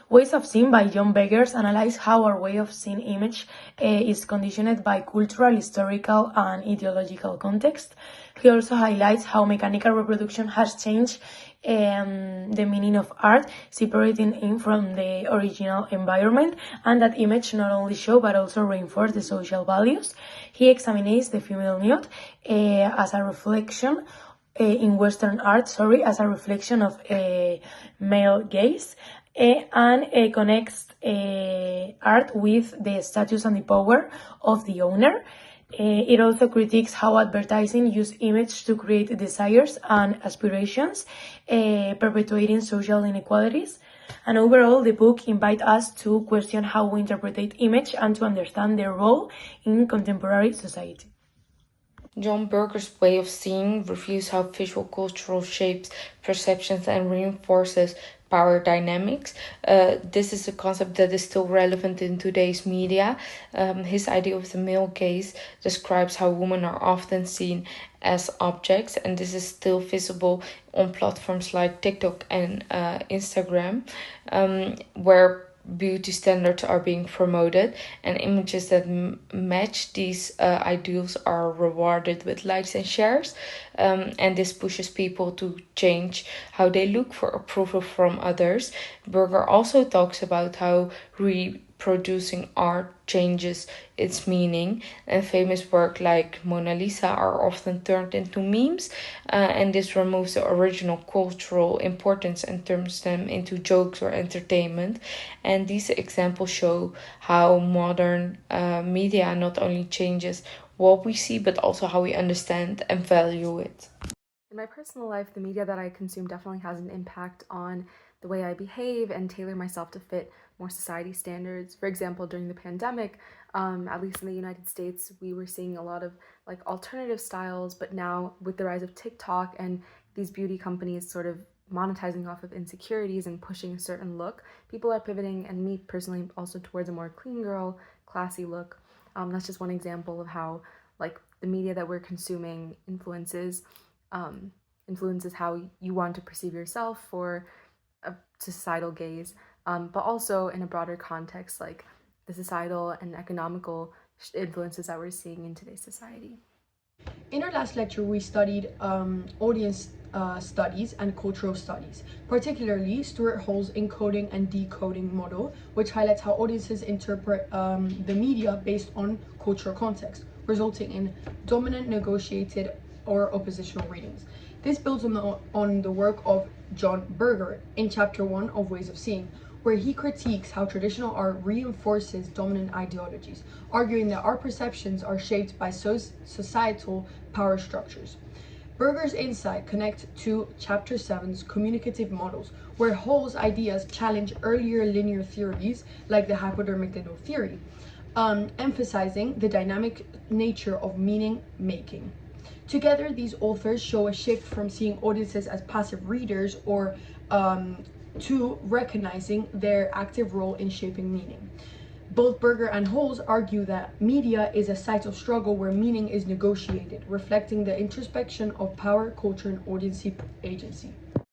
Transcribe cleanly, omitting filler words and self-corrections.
Ways of Seeing by John Beggars analyze how our way of seeing image is conditioned by cultural, historical, and ideological context. He also highlights how mechanical reproduction has changed the meaning of art, separating it from the original environment, and that image not only show but also reinforce the social values. He examines the female nude as a reflection in Western art, as a reflection of male gaze, and connects art with the status and the power of the owner. It also critiques how advertising use image to create desires and aspirations, perpetuating social inequalities. And overall, the book invites us to question how we interpret image and to understand their role in contemporary society. John Berger's way of seeing reviews how visual culture shapes perceptions and reinforces power dynamics. This is a concept that is still relevant in today's media. His idea of the male gaze describes how women are often seen as objects, and this is still visible on platforms like TikTok and Instagram, where beauty standards are being promoted, and images that match these ideals are rewarded with likes and shares, and this pushes people to change how they look for approval from others. Berger also talks about how reproducing art changes its meaning, and famous work like Mona Lisa are often turned into memes, and this removes the original cultural importance and turns them into jokes or entertainment. And these examples show how modern media not only changes what we see but also how we understand and value it. In my personal life, the media that I consume definitely has an impact on the way I behave and tailor myself to fit more society standards. For example, during the pandemic, at least in the United States, we were seeing a lot of like alternative styles, but now with the rise of TikTok and these beauty companies sort of monetizing off of insecurities and pushing a certain look, people are pivoting, and me personally also, towards a more clean girl, classy look. That's just one example of how like the media that we're consuming influences how you want to perceive yourself for a societal gaze, but also in a broader context, like the societal and economical influences that we're seeing in today's society. In our last lecture, we studied audience studies and cultural studies, particularly Stuart Hall's encoding and decoding model, which highlights how audiences interpret the media based on cultural context, resulting in dominant, negotiated, or oppositional readings. This builds on the work of John Berger in Chapter 1 of Ways of Seeing, where he critiques how traditional art reinforces dominant ideologies, arguing that our perceptions are shaped by societal power structures. Berger's insight connects to Chapter 7's communicative models, where Hall's ideas challenge earlier linear theories like the hypodermic needle theory, emphasizing the dynamic nature of meaning making. Together, these authors show a shift from seeing audiences as passive readers or to recognizing their active role in shaping meaning. Both Berger and Holz argue that media is a site of struggle where meaning is negotiated, reflecting the introspection of power, culture, and audience agency.